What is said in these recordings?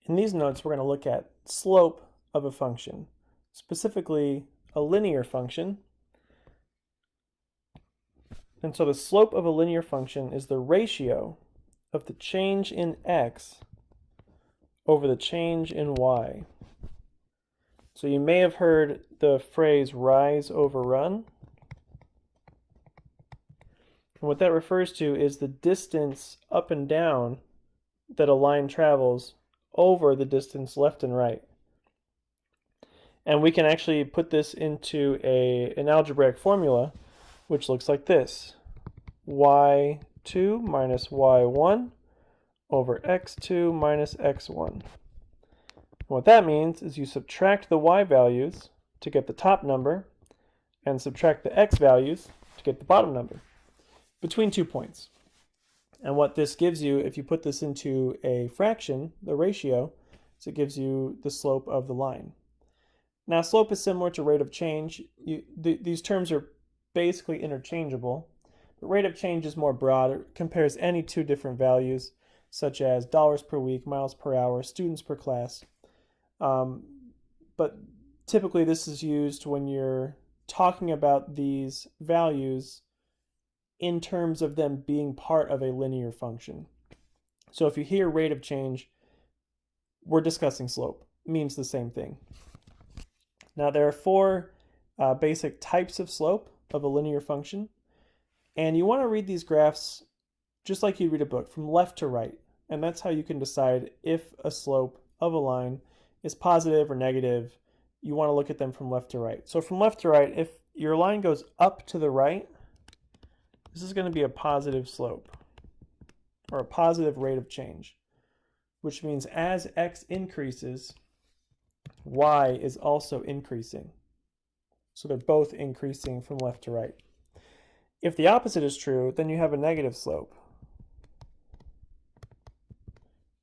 In these notes, we're going to look at slope of a function, specifically a linear function. And so the slope of a linear function is the ratio of the change in x over the change in y. So you may have heard the phrase rise over run. And what that refers to is the distance up and down that a line travels over the distance left and right. And we can actually put this into an algebraic formula, which looks like this. y2 minus y1 over x2 minus x1. And what that means is you subtract the y values to get the top number and subtract the x values to get the bottom number between 2 points. And what this gives you, if you put this into a fraction, the ratio, is it gives you the slope of the line. Now, slope is similar to rate of change. These terms are basically interchangeable, but rate of change is more broad. It compares any two different values, such as dollars per week, miles per hour, students per class. But typically this is used when you're talking about these values in terms of them being part of a linear function. So if you hear rate of change, we're discussing slope. It means the same thing. Now there are four basic types of slope of a linear function, and you want to read these graphs just like you read a book, from left to right, and that's how you can decide if a slope of a line is positive or negative. You want to look at them from left to right. So from left to right, if your line goes up to the right, this is going to be a positive slope, or a positive rate of change, which means as x increases, y is also increasing. So they're both increasing from left to right. If the opposite is true, then you have a negative slope,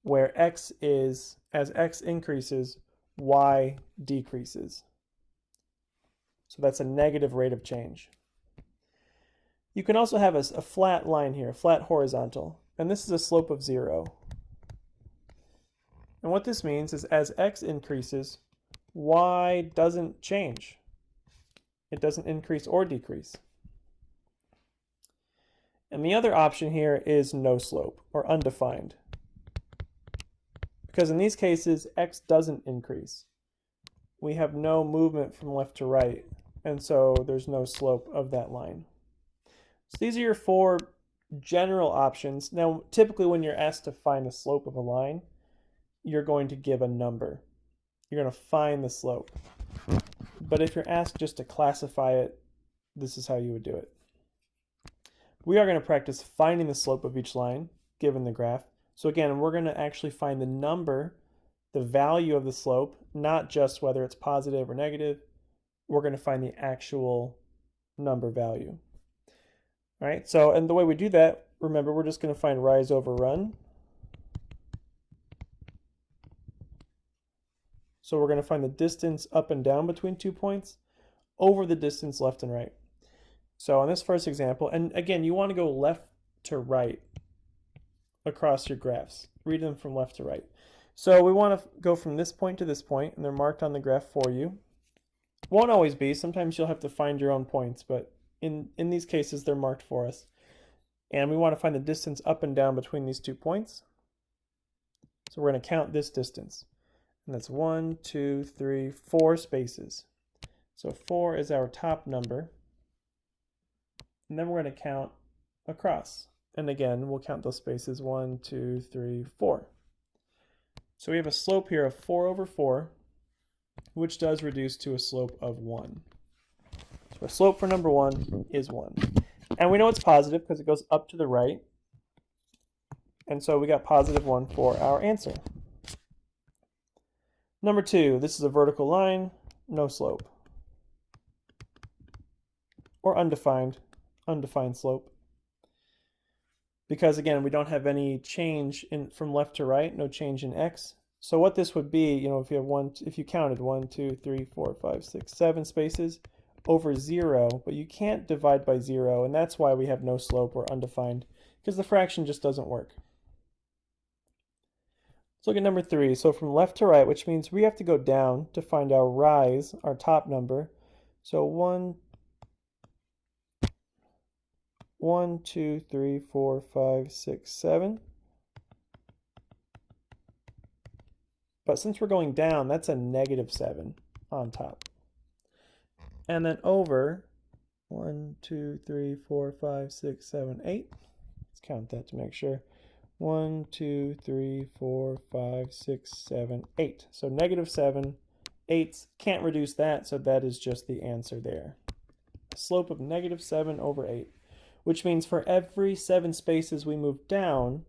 where as x increases, y decreases. So that's a negative rate of change. You can also have a flat line here, flat horizontal, and this is a slope of 0. And what this means is as x increases, y doesn't change. It doesn't increase or decrease. And the other option here is no slope, or undefined. Because in these cases, x doesn't increase. We have no movement from left to right, and so there's no slope of that line. So these are your four general options. Now, typically when you're asked to find the slope of a line, you're going to give a number. You're going to find the slope. But if you're asked just to classify it, this is how you would do it. We are going to practice finding the slope of each line given the graph. So again, we're going to actually find the number, the value of the slope, not just whether it's positive or negative. We're going to find the actual number value. All right, so, and the way we do that, remember, we're just going to find rise over run. So we're going to find the distance up and down between 2 points over the distance left and right. So on this first example, and again, you want to go left to right across your graphs. Read them from left to right. So we want to go from this point to this point, and they're marked on the graph for you. Won't always be. Sometimes you'll have to find your own points, but in these cases, they're marked for us. And we want to find the distance up and down between these 2 points. So we're going to count this distance. And that's 1, 2, 3, 4 spaces. So 4 is our top number. And then we're going to count across. And again, we'll count those spaces, 1, 2, 3, 4. So we have a slope here of 4 over 4, which does reduce to a slope of 1. So our slope for number 1 is 1. And we know it's positive because it goes up to the right. And so we got positive 1 for our answer. Number 2, this is a vertical line, no slope. Or undefined slope. Because again, we don't have any change from left to right, no change in x. So what this would be, if you counted 1, 2, 3, 4, 5, 6, 7 spaces over 0, but you can't divide by 0, and that's why we have no slope or undefined, because the fraction just doesn't work. Let's look at number 3. So from left to right, which means we have to go down to find our rise, our top number. So 1, 2, 3, 4, 5, 6, 7. But since we're going down, that's a -7 on top. And then over 1, 2, 3, 4, 5, 6, 7, 8. Let's count that to make sure. 1, 2, 3, 4, 5, 6, 7, 8. So -7. 8s can't reduce that, so that is just the answer there. A slope of -7 over 8, which means for every 7 spaces we move down,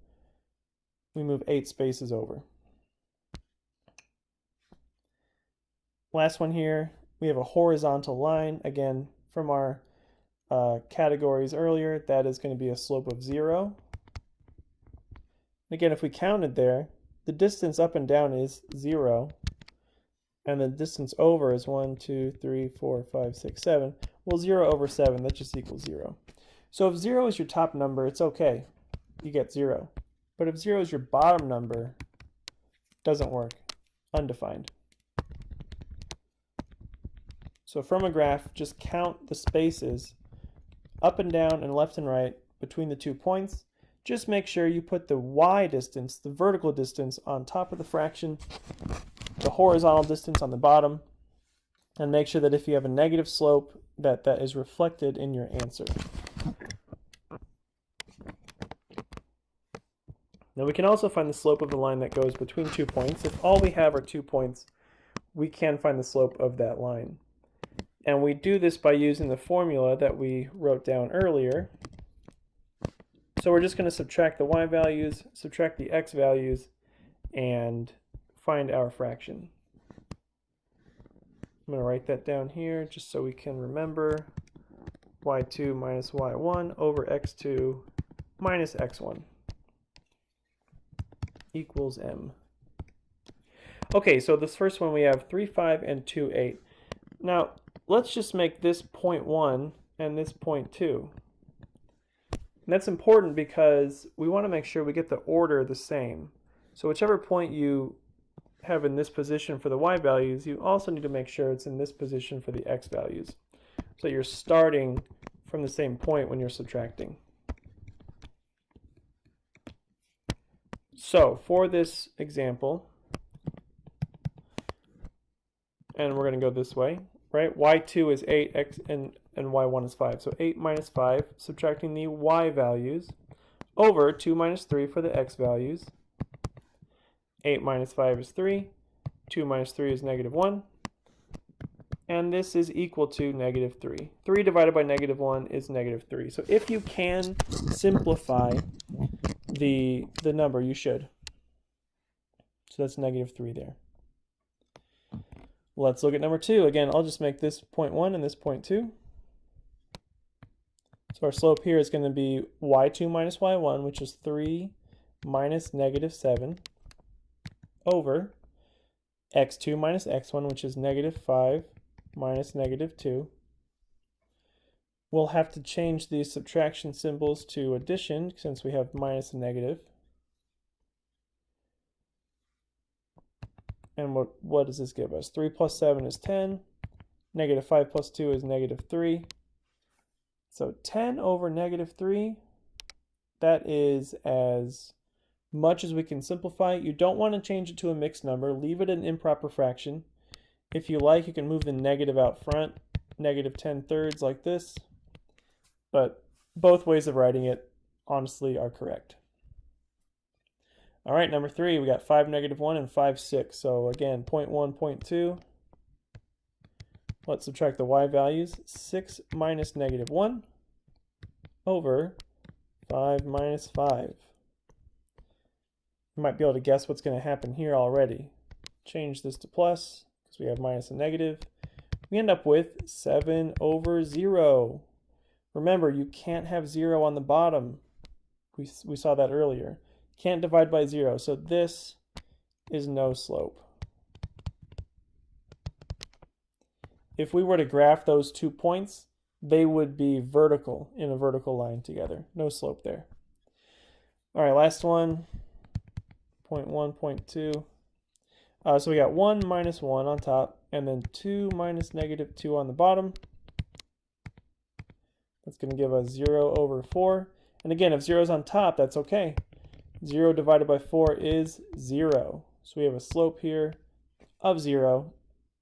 we move 8 spaces over. Last one here, we have a horizontal line. Again, from our categories earlier, that is going to be a slope of 0. Again, if we counted there, the distance up and down is 0, and the distance over is 1, 2, 3, 4, 5, 6, 7. Well, 0 over 7, that just equals 0. So if 0 is your top number, it's okay. You get 0. But if 0 is your bottom number, it doesn't work. Undefined. So from a graph, just count the spaces up and down and left and right between the 2 points. Just make sure you put the y distance, the vertical distance, on top of the fraction, the horizontal distance on the bottom, and make sure that if you have a negative slope, that is reflected in your answer. Now we can also find the slope of the line that goes between 2 points. If all we have are 2 points, we can find the slope of that line. And we do this by using the formula that we wrote down earlier. So we're just going to subtract the y values, subtract the x values, and find our fraction. I'm going to write that down here just so we can remember. y2 minus y1 over x2 minus x1 equals m. Okay, so this first one we have 3, 5, and 2, 8. Now, let's just make this 0.1 and this 0.2. And that's important because we want to make sure we get the order the same. So whichever point you have in this position for the y values, you also need to make sure it's in this position for the x values. So you're starting from the same point when you're subtracting. So for this example, and we're going to go this way, right? y2 is 8, x and y1 is 5. So 8 minus 5, subtracting the y values, over 2 minus 3 for the x values. 8 minus 5 is 3. 2 minus 3 is -1. And this is equal to -3. 3 divided by -1 is -3. So if you can simplify the number, you should. So that's -3 there. Let's look at number 2. Again, I'll just make this 0.1 and this 0.2. So our slope here is going to be y2 minus y1, which is 3 minus -7, over x2 minus x1, which is -5 minus -2. We'll have to change these subtraction symbols to addition since we have minus and negative. And what does this give us? 3 plus 7 is 10. -5 plus 2 is -3. So 10 over -3, that is as much as we can simplify. You don't want to change it to a mixed number. Leave it an improper fraction. If you like, you can move the negative out front, -10/3 like this. But both ways of writing it, honestly, are correct. All right, number 3, we got 5, -1, and 5, 6. So again, 0.1, 0.2. Let's subtract the y values. 6 minus -1 over 5 minus 5. You might be able to guess what's going to happen here already. Change this to plus, because we have minus and negative. We end up with 7 over 0. Remember, you can't have 0 on the bottom. We saw that earlier. Can't divide by 0, so this is no slope. If we were to graph those 2 points, they would be vertical in a vertical line together. No slope there. All right, last one. 0.1, 0.2. So we got 1 minus 1 on top, and then 2 minus negative 2 on the bottom. That's going to give us 0 over 4. And again, if 0 is on top, that's okay. 0 divided by 4 is 0. So we have a slope here of 0,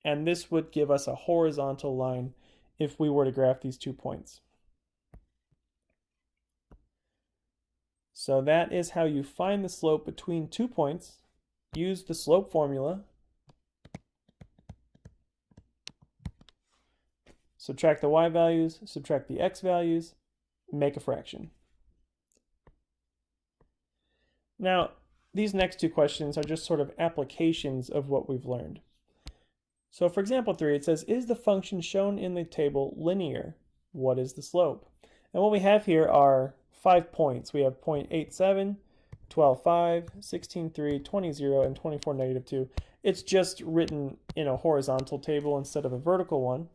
and this would give us a horizontal line if we were to graph these 2 points. So that is how you find the slope between 2 points. Use the slope formula. Subtract the y values, subtract the x values, make a fraction. Now, these next 2 questions are just sort of applications of what we've learned. So for example 3, it says, is the function shown in the table linear? What is the slope? And what we have here are 5 points. We have 0.87, 12.5, 16.3, 20.0, and 24, -2. It's just written in a horizontal table instead of a vertical one.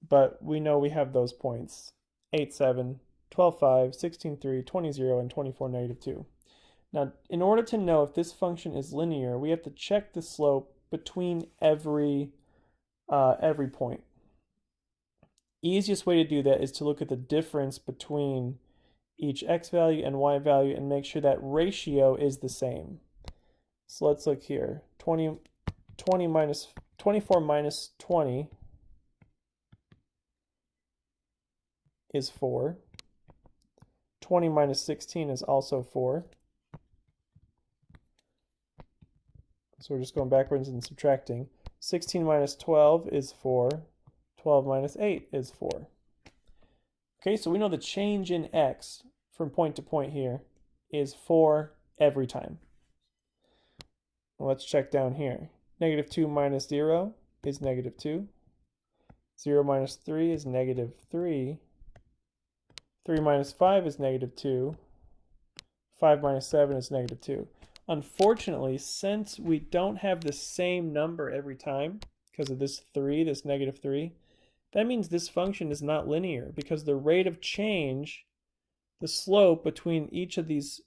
But we know we have those points, 8.7, 12.5, 16.3, 20.0, and 24, -2. Now, in order to know if this function is linear, we have to check the slope between every point. Easiest way to do that is to look at the difference between each x value and y value and make sure that ratio is the same. So let's look here. 24 minus 20 is 4. 20 minus 16 is also 4. So we're just going backwards and subtracting. 16 minus 12 is 4. 12 minus 8 is 4. Okay, so we know the change in x from point to point here is 4 every time. Well, let's check down here. -2 minus 0 is -2. 0 minus 3 is -3. 3 minus 5 is -2. 5 minus 7 is -2. Unfortunately, since we don't have the same number every time, because of this 3, this -3, that means this function is not linear, because the rate of change, the slope between each of these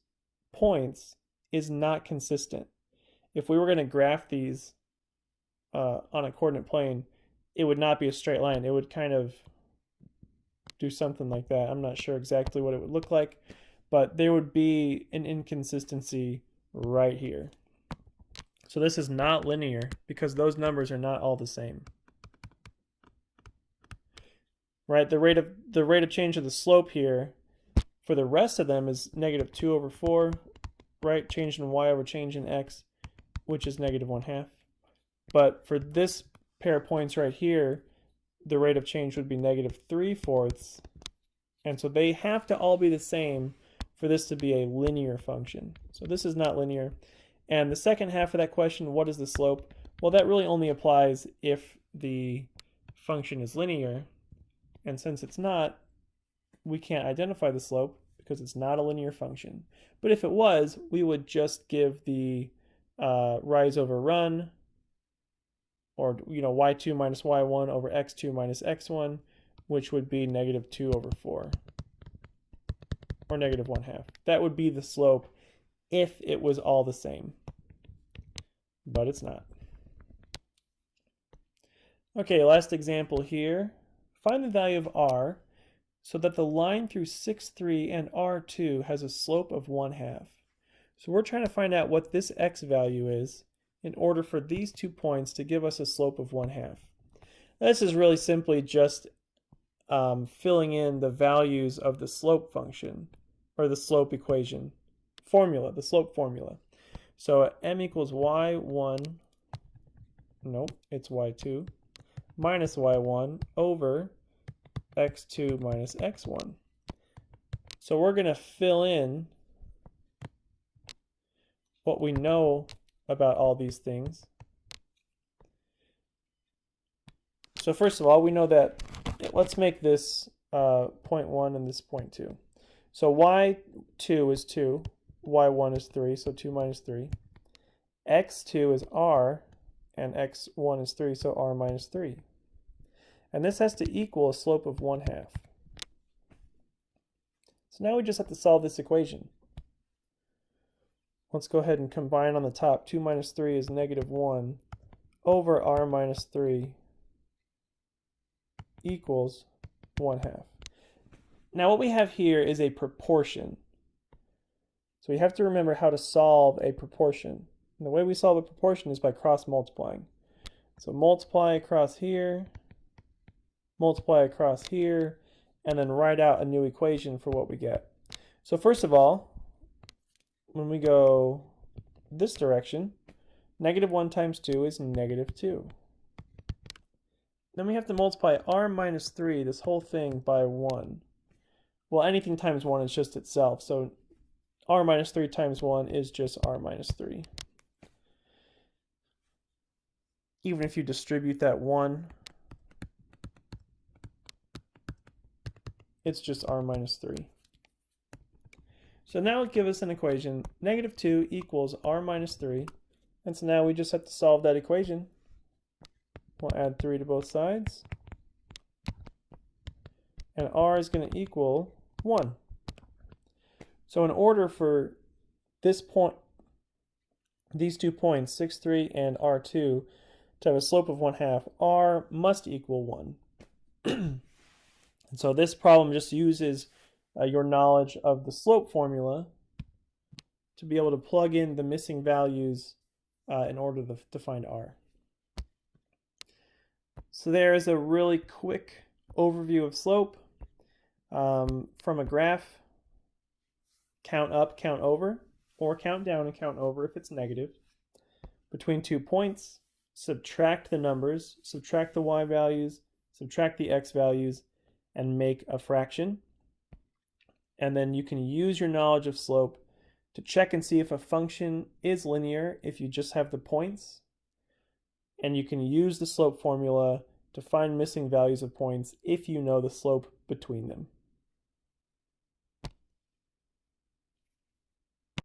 points, is not consistent. If we were going to graph these on a coordinate plane, it would not be a straight line. It would kind of do something like that. I'm not sure exactly what it would look like, but there would be an inconsistency right here. So this is not linear because those numbers are not all the same. Right, the rate of change of the slope here for the rest of them is -2 over 4, right? Change in y over change in x, which is -1/2. But for this pair of points right here, the rate of change would be -3/4. And so they have to all be the same for this to be a linear function. So this is not linear. And the second half of that question, what is the slope? Well, that really only applies if the function is linear. And since it's not, we can't identify the slope because it's not a linear function. But if it was, we would just give the rise over run, or y2 minus y1 over x2 minus x1, which would be -2 over 4, or -1/2. That would be the slope if it was all the same. But it's not. Okay, last example here. Find the value of r so that the line through 6,3 and r2 has a slope of 1/2. So we're trying to find out what this x value is in order for these 2 points to give us a slope of 1/2. This is really simply just filling in the values of the slope function, or the slope equation formula, the slope formula. So m equals y1, nope, it's y2, minus y1 over x2 minus x1. So we're going to fill in what we know about all these things. So first of all, we know that, let's make this 0.1 and this 0.2. So y2 is 2, y1 is 3, so 2 minus 3. x2 is r, and x1 is 3, so r minus 3. And this has to equal a slope of 1/2. So now we just have to solve this equation. let's go ahead and combine on the top. 2 minus 3 is negative 1 over r minus 3 equals 1/2. Now what we have here is a proportion. So we have to remember how to solve a proportion. And the way we solve a proportion is by cross multiplying. So multiply across here, multiply across here, and then write out a new equation for what we get. So first of all, when we go this direction, negative 1 times 2 is negative 2. Then we have to multiply r minus 3, this whole thing, by 1. Well, anything times 1 is just itself, so r minus 3 times 1 is just r minus 3. Even if you distribute that 1, it's just r minus 3. So now it gives us an equation, negative 2 equals r minus 3. And so now we just have to solve that equation. We'll add 3 to both sides. And r is going to equal 1. So in order for this point, these 2 points, 6, 3 and r2, to have a slope of 1/2, r must equal 1. And so this problem just uses your knowledge of the slope formula to be able to plug in the missing values in order to find r. So there is a really quick overview of slope from a graph. Count up, count over, or count down and count over if it's negative. Between 2 points, subtract the numbers, subtract the y values, subtract the x values, and make a fraction. And then you can use your knowledge of slope to check and see if a function is linear if you just have the points. And you can use the slope formula to find missing values of points if you know the slope between them.